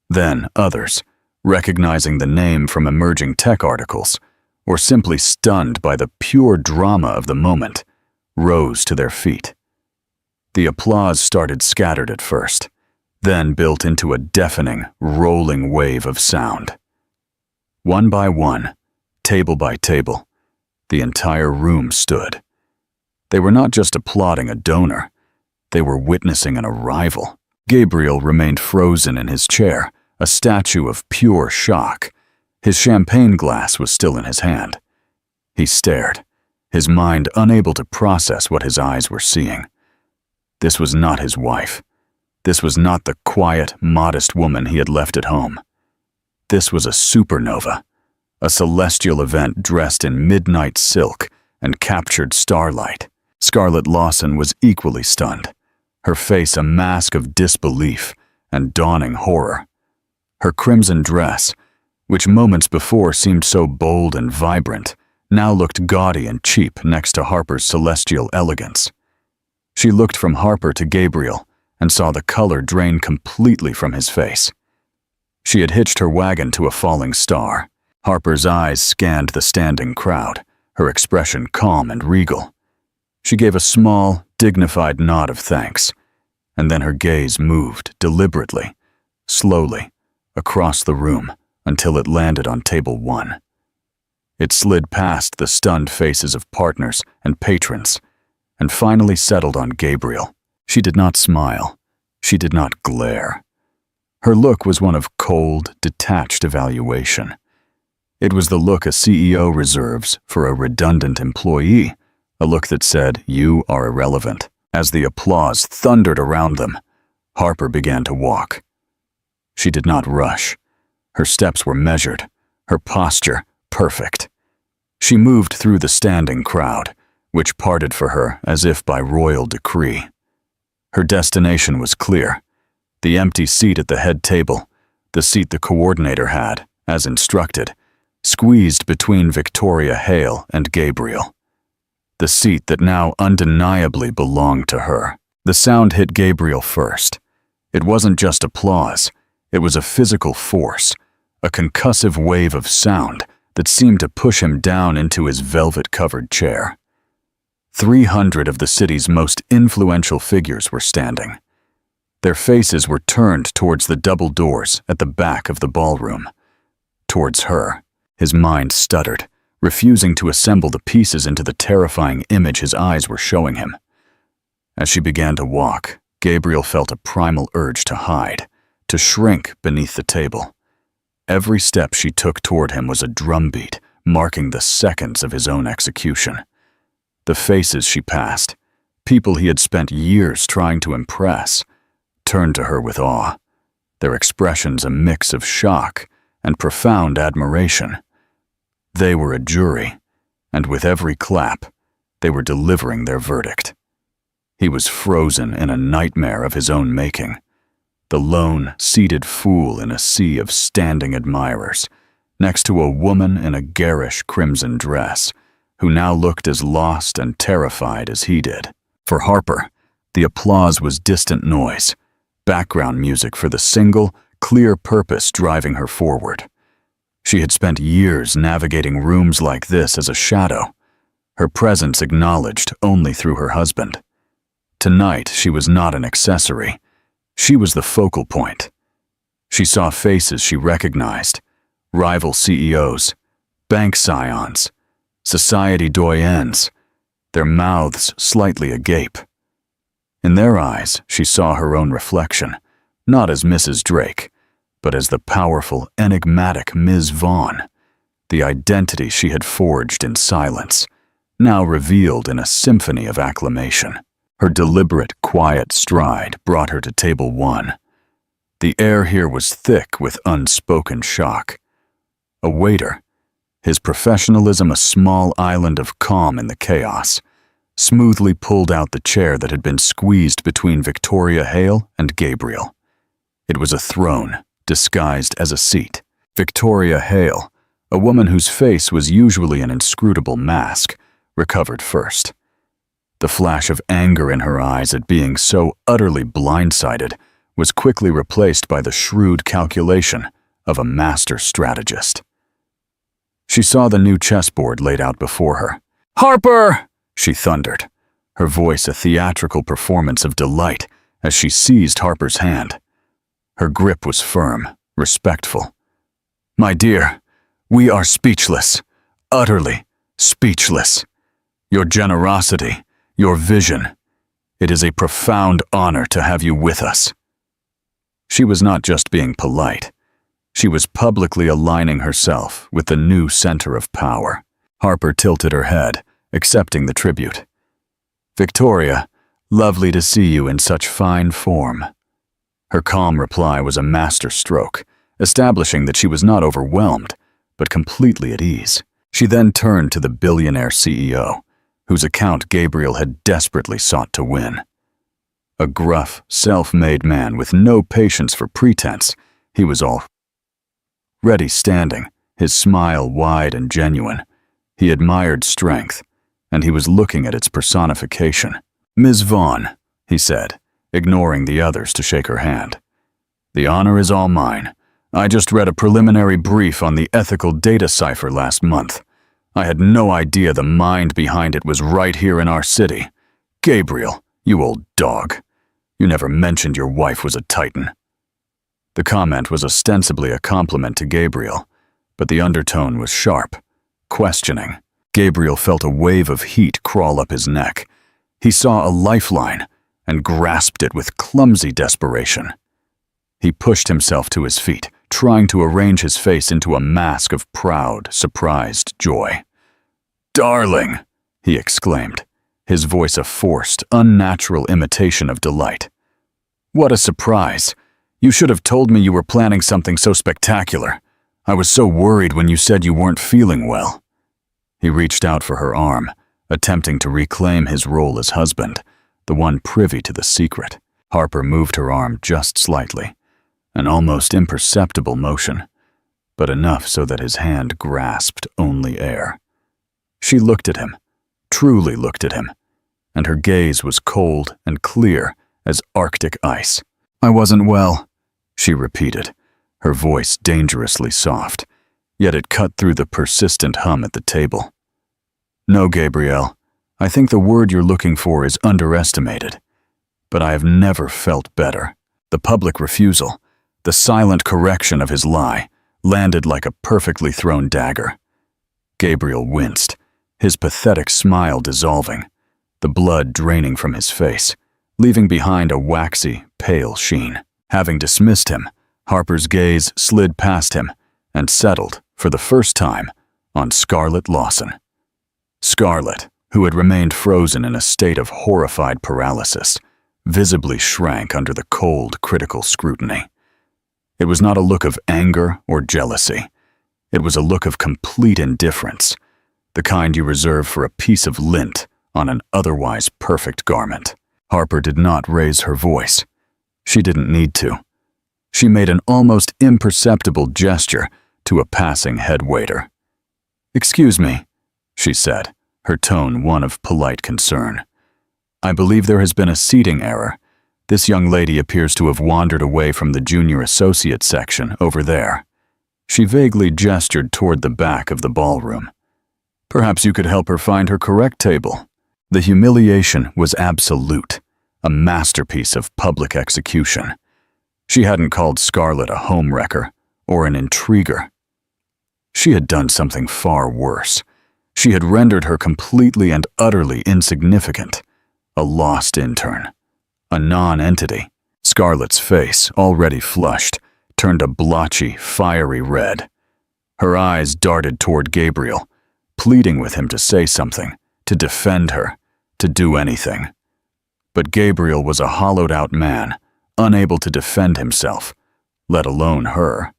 Then others, recognizing the name from emerging tech articles, or simply stunned by the pure drama of the moment, rose to their feet. The applause started scattered at first, then built into a deafening, rolling wave of sound. One by one, table by table, the entire room stood. They were not just applauding a donor, they were witnessing an arrival. Gabriel remained frozen in his chair, a statue of pure shock. His champagne glass was still in his hand. He stared, his mind unable to process what his eyes were seeing. This was not his wife. This was not the quiet, modest woman he had left at home. This was a supernova, a celestial event dressed in midnight silk and captured starlight. Scarlett Lawson was equally stunned, her face a mask of disbelief and dawning horror. Her crimson dress, which moments before seemed so bold and vibrant, now looked gaudy and cheap next to Harper's celestial elegance. She looked from Harper to Gabriel and saw the color drain completely from his face. She had hitched her wagon to a falling star. Harper's eyes scanned the standing crowd, her expression calm and regal. She gave a small, dignified nod of thanks, and then her gaze moved deliberately, slowly, across the room until it landed on table 1. It slid past the stunned faces of partners and patrons, and finally settled on Gabriel. She did not smile. She did not glare. Her look was one of cold, detached evaluation. It was the look a CEO reserves for a redundant employee, a look that said, "You are irrelevant." As the applause thundered around them, Harper began to walk. She did not rush. Her steps were measured, her posture perfect. She moved through the standing crowd, which parted for her as if by royal decree. Her destination was clear: the empty seat at the head table, the seat the coordinator had, as instructed, squeezed between Victoria Hale and Gabriel. The seat that now undeniably belonged to her. The sound hit Gabriel first. It wasn't just applause, it was a physical force, a concussive wave of sound that seemed to push him down into his velvet-covered chair. 300 of the city's most influential figures were standing. Their faces were turned towards the double doors at the back of the ballroom. Towards her. His mind stuttered, refusing to assemble the pieces into the terrifying image his eyes were showing him. As she began to walk, Gabriel felt a primal urge to hide, to shrink beneath the table. Every step she took toward him was a drumbeat, marking the seconds of his own execution. The faces she passed, people he had spent years trying to impress, turned to her with awe, their expressions a mix of shock and profound admiration. They were a jury, and with every clap, they were delivering their verdict. He was frozen in a nightmare of his own making, the lone, seated fool in a sea of standing admirers, next to a woman in a garish crimson dress, who now looked as lost and terrified as he did. For Harper, the applause was distant noise, background music for the single, clear purpose driving her forward. She had spent years navigating rooms like this as a shadow, her presence acknowledged only through her husband. Tonight, she was not an accessory. She was the focal point. She saw faces she recognized, rival CEOs, bank scions, society doyens, their mouths slightly agape. In their eyes, she saw her own reflection, not as Mrs. Drake, but as the powerful, enigmatic Ms. Vaughn, the identity she had forged in silence, now revealed in a symphony of acclamation. Her deliberate, quiet stride brought her to table 1. The air here was thick with unspoken shock. A waiter, his professionalism a small island of calm in the chaos, smoothly pulled out the chair that had been squeezed between Victoria Hale and Gabriel. It was a throne, disguised as a seat. Victoria Hale, a woman whose face was usually an inscrutable mask, recovered first. The flash of anger in her eyes at being so utterly blindsided was quickly replaced by the shrewd calculation of a master strategist. She saw the new chessboard laid out before her. "Harper!" she thundered, her voice a theatrical performance of delight as she seized Harper's hand. Her grip was firm, respectful. "My dear, we are speechless, utterly speechless. Your generosity, your vision, it is a profound honor to have you with us." She was not just being polite. She was publicly aligning herself with the new center of power. Harper tilted her head, accepting the tribute. "Victoria, lovely to see you in such fine form." Her calm reply was a master stroke, establishing that she was not overwhelmed, but completely at ease. She then turned to the billionaire CEO, whose account Gabriel had desperately sought to win. A gruff, self-made man with no patience for pretense, he was already standing, his smile wide and genuine. He admired strength, and he was looking at its personification. "Ms. Vaughn," he said, ignoring the others to shake her hand. "The honor is all mine. I just read a preliminary brief on the ethical data cipher last month. I had no idea the mind behind it was right here in our city. Gabriel, you old dog. You never mentioned your wife was a titan." The comment was ostensibly a compliment to Gabriel, but the undertone was sharp, questioning. Gabriel felt a wave of heat crawl up his neck. He saw a lifeline and grasped it with clumsy desperation. He pushed himself to his feet, trying to arrange his face into a mask of proud, surprised joy. "Darling!" he exclaimed, his voice a forced, unnatural imitation of delight. "What a surprise! You should have told me you were planning something so spectacular. I was so worried when you said you weren't feeling well." He reached out for her arm, attempting to reclaim his role as husband, the one privy to the secret. Harper moved her arm just slightly, an almost imperceptible motion, but enough so that his hand grasped only air. She looked at him, truly looked at him, and her gaze was cold and clear as Arctic ice. "I wasn't well," she repeated, her voice dangerously soft, yet it cut through the persistent hum at the table. "No, Gabrielle, I think the word you're looking for is underestimated, but I have never felt better." The public refusal, the silent correction of his lie, landed like a perfectly thrown dagger. Gabriel winced, his pathetic smile dissolving, the blood draining from his face, leaving behind a waxy, pale sheen. Having dismissed him, Harper's gaze slid past him and settled, for the first time, on Scarlett Lawson. Scarlett, who had remained frozen in a state of horrified paralysis, visibly shrank under the cold, critical scrutiny. It was not a look of anger or jealousy. It was a look of complete indifference, the kind you reserve for a piece of lint on an otherwise perfect garment. Harper did not raise her voice. She didn't need to. She made an almost imperceptible gesture to a passing head waiter. "Excuse me," she said, her tone one of polite concern. "I believe there has been a seating error. This young lady appears to have wandered away from the junior associate section over there." She vaguely gestured toward the back of the ballroom. "Perhaps you could help her find her correct table." The humiliation was absolute, a masterpiece of public execution. She hadn't called Scarlett a homewrecker or an intriguer. She had done something far worse. She had rendered her completely and utterly insignificant, a lost intern, a non-entity. Scarlett's face, already flushed, turned a blotchy, fiery red. Her eyes darted toward Gabriel, pleading with him to say something, to defend her, to do anything. But Gabriel was a hollowed-out man, unable to defend himself, let alone her.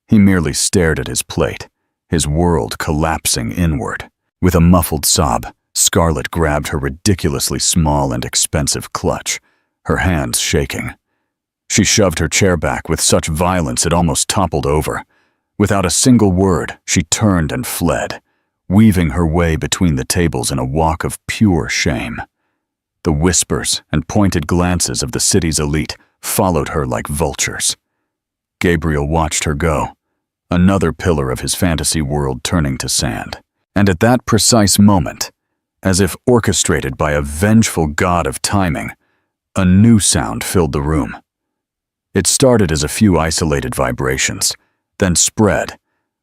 He merely stared at his plate, his world collapsing inward. With a muffled sob, Scarlett grabbed her ridiculously small and expensive clutch, her hands shaking. She shoved her chair back with such violence it almost toppled over. Without a single word, she turned and fled, weaving her way between the tables in a walk of pure shame. The whispers and pointed glances of the city's elite followed her like vultures. Gabriel watched her go, another pillar of his fantasy world turning to sand. And at that precise moment, as if orchestrated by a vengeful god of timing, a new sound filled the room. It started as a few isolated vibrations, then spread,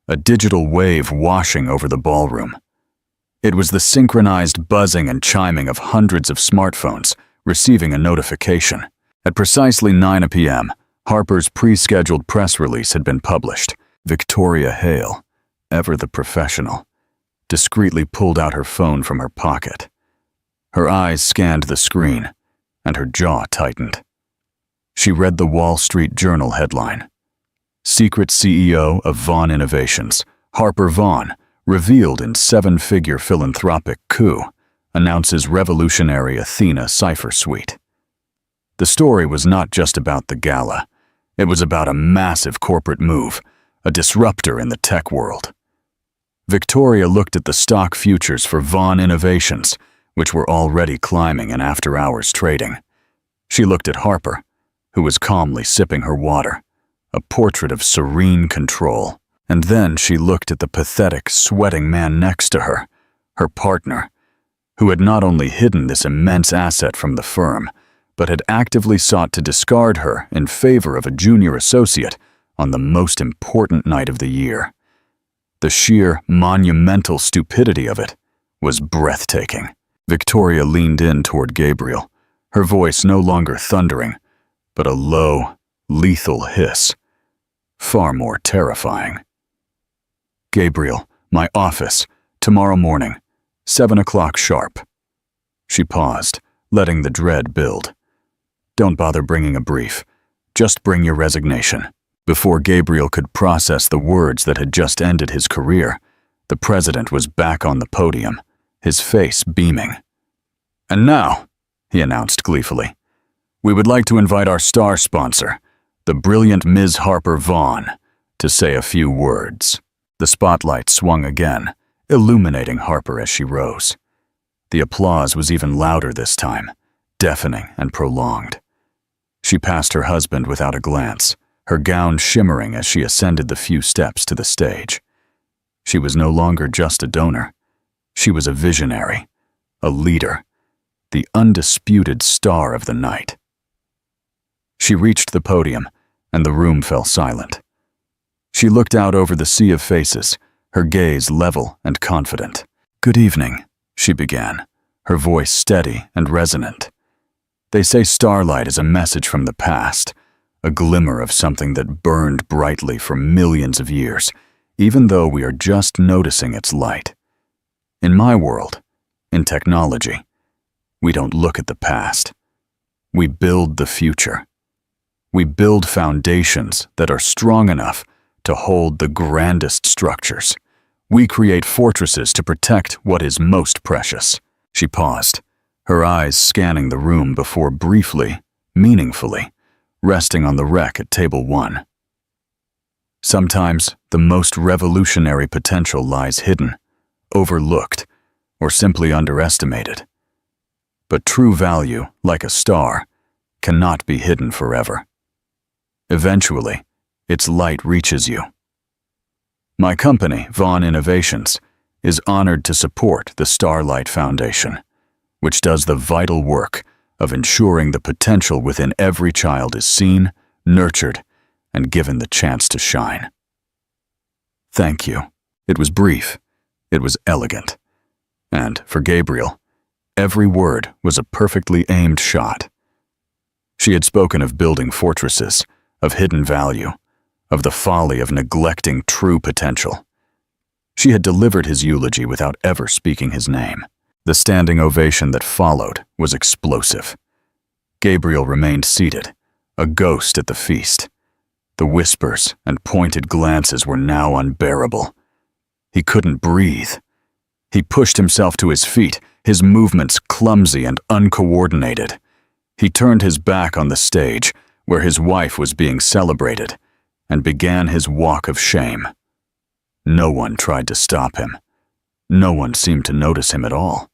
a digital wave washing over the ballroom. It was the synchronized buzzing and chiming of hundreds of smartphones receiving a notification. At precisely 9 p.m., Harper's pre-scheduled press release had been published. Victoria Hale, ever the professional, discreetly pulled out her phone from her pocket. Her eyes scanned the screen, and her jaw tightened. She read the Wall Street Journal headline. Secret CEO of Vaughn Innovations, Harper Vaughn, revealed in seven-figure philanthropic coup, announces revolutionary Athena cipher suite. The story was not just about the gala. It was about a massive corporate move, a disruptor in the tech world. Victoria looked at the stock futures for Vaughn Innovations, which were already climbing in after-hours trading. She looked at Harper, who was calmly sipping her water, a portrait of serene control. And then she looked at the pathetic, sweating man next to her, her partner, who had not only hidden this immense asset from the firm, but had actively sought to discard her in favor of a junior associate on the most important night of the year. The sheer, monumental stupidity of it was breathtaking. Victoria leaned in toward Gabriel, her voice no longer thundering, but a low, lethal hiss, far more terrifying. Gabriel, my office, tomorrow morning, 7 o'clock sharp. She paused, letting the dread build. Don't bother bringing a brief. Just bring your resignation. Before Gabriel could process the words that had just ended his career, the president was back on the podium, his face beaming. And now, he announced gleefully, we would like to invite our star sponsor, the brilliant Ms. Harper Vaughn, to say a few words. The spotlight swung again, illuminating Harper as she rose. The applause was even louder this time, deafening and prolonged. She passed her husband without a glance, her gown shimmering as she ascended the few steps to the stage. She was no longer just a donor. She was a visionary, a leader, the undisputed star of the night. She reached the podium, and the room fell silent. She looked out over the sea of faces, her gaze level and confident. Good evening, she began, her voice steady and resonant. They say starlight is a message from the past, a glimmer of something that burned brightly for millions of years, even though we are just noticing its light. In my world, in technology, we don't look at the past. We build the future. We build foundations that are strong enough to hold the grandest structures. We create fortresses to protect what is most precious. She paused, her eyes scanning the room before briefly, meaningfully, resting on the wreck at table 1. Sometimes the most revolutionary potential lies hidden, overlooked, or simply underestimated. But true value, like a star, cannot be hidden forever. Eventually, its light reaches you. My company, Vaughn Innovations, is honored to support the Starlight Foundation, which does the vital work of ensuring the potential within every child is seen, nurtured, and given the chance to shine. Thank you. It was brief. It was elegant. And, for Gabriel, every word was a perfectly aimed shot. She had spoken of building fortresses, of hidden value, of the folly of neglecting true potential. She had delivered his eulogy without ever speaking his name. The standing ovation that followed was explosive. Gabriel remained seated, a ghost at the feast. The whispers and pointed glances were now unbearable. He couldn't breathe. He pushed himself to his feet, his movements clumsy and uncoordinated. He turned his back on the stage, where his wife was being celebrated, and began his walk of shame. No one tried to stop him. No one seemed to notice him at all.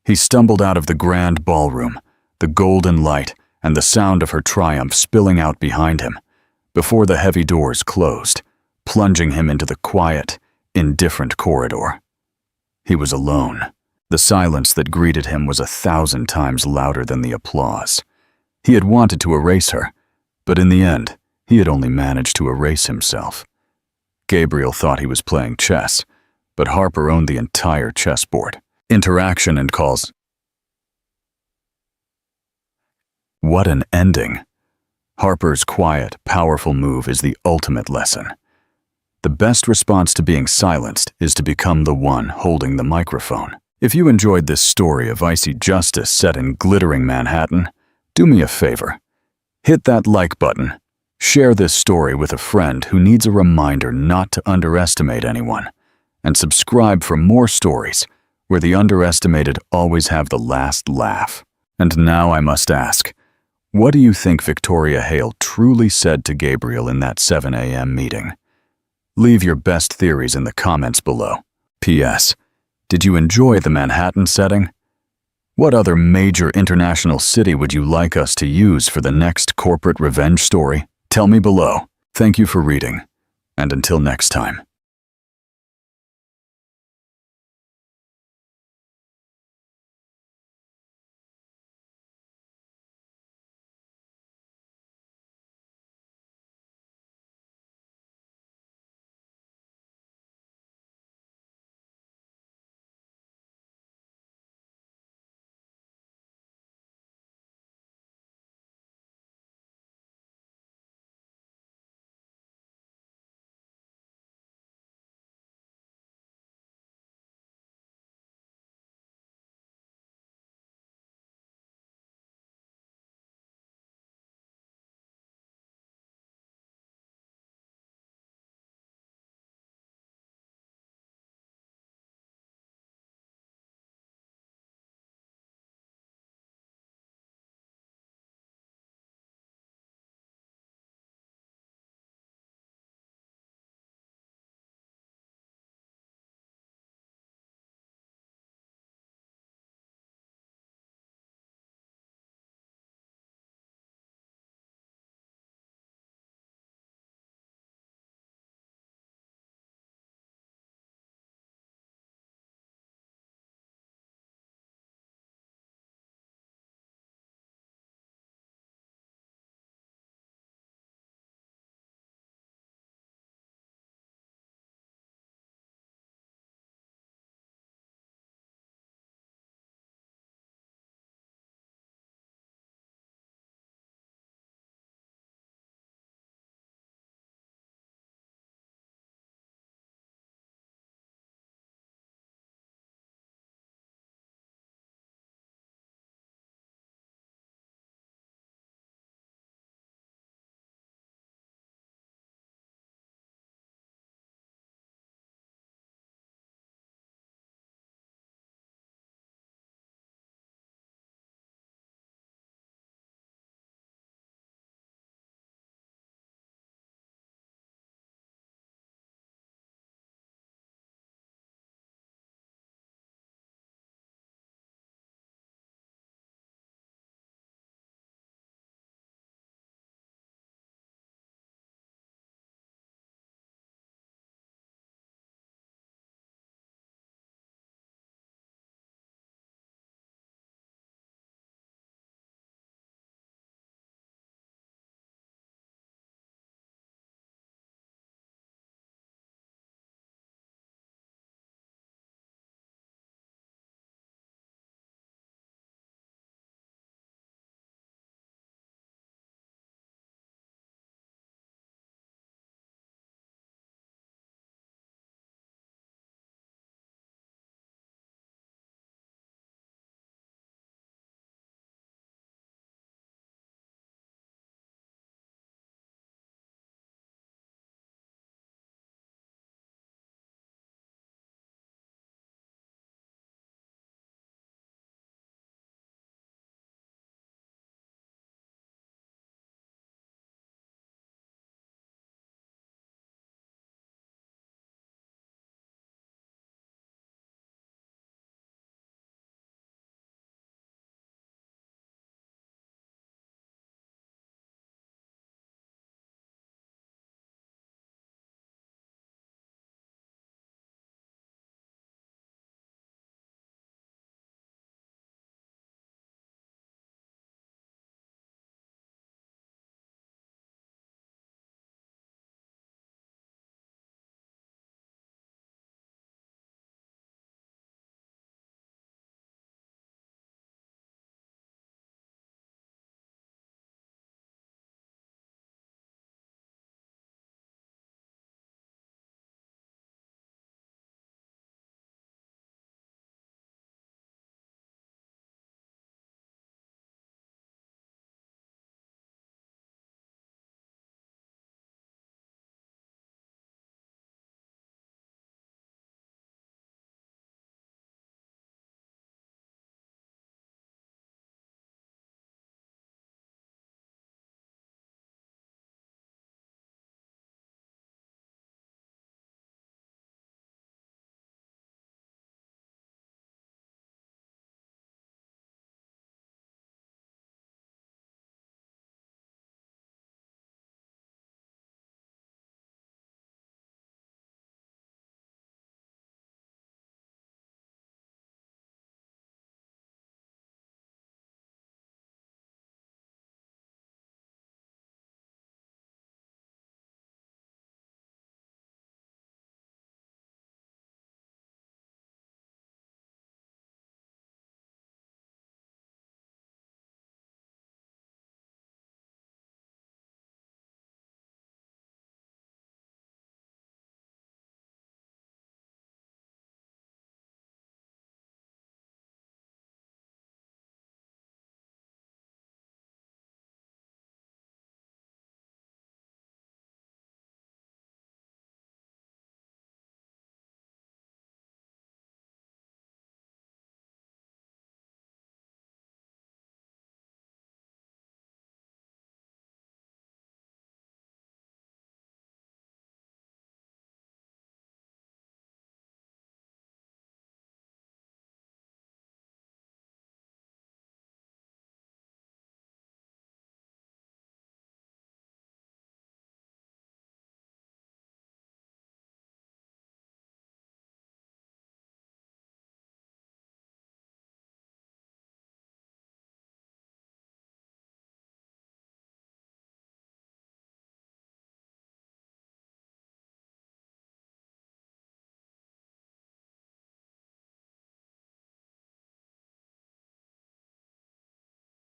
He stumbled out of the grand ballroom, the golden light and the sound of her triumph spilling out behind him, before the heavy doors closed, plunging him into the quiet, indifferent corridor. He was alone. The silence that greeted him was 1,000 times louder than the applause. He had wanted to erase her, but in the end, he had only managed to erase himself. Gabriel thought he was playing chess, but Harper owned the entire chessboard. Interaction and calls. What an ending! Harper's quiet, powerful move is the ultimate lesson. The best response to being silenced is to become the one holding the microphone. If you enjoyed this story of icy justice set in glittering Manhattan, do me a favor. Hit that like button. Share this story with a friend who needs a reminder not to underestimate anyone. And subscribe for more stories where the underestimated always have the last laugh. And now I must ask, what do you think Victoria Hale truly said to Gabriel in that 7 a.m. meeting? Leave your best theories in the comments below. P.S. Did you enjoy the Manhattan setting? What other major international city would you like us to use for the next corporate revenge story? Tell me below. Thank you for reading, and until next time.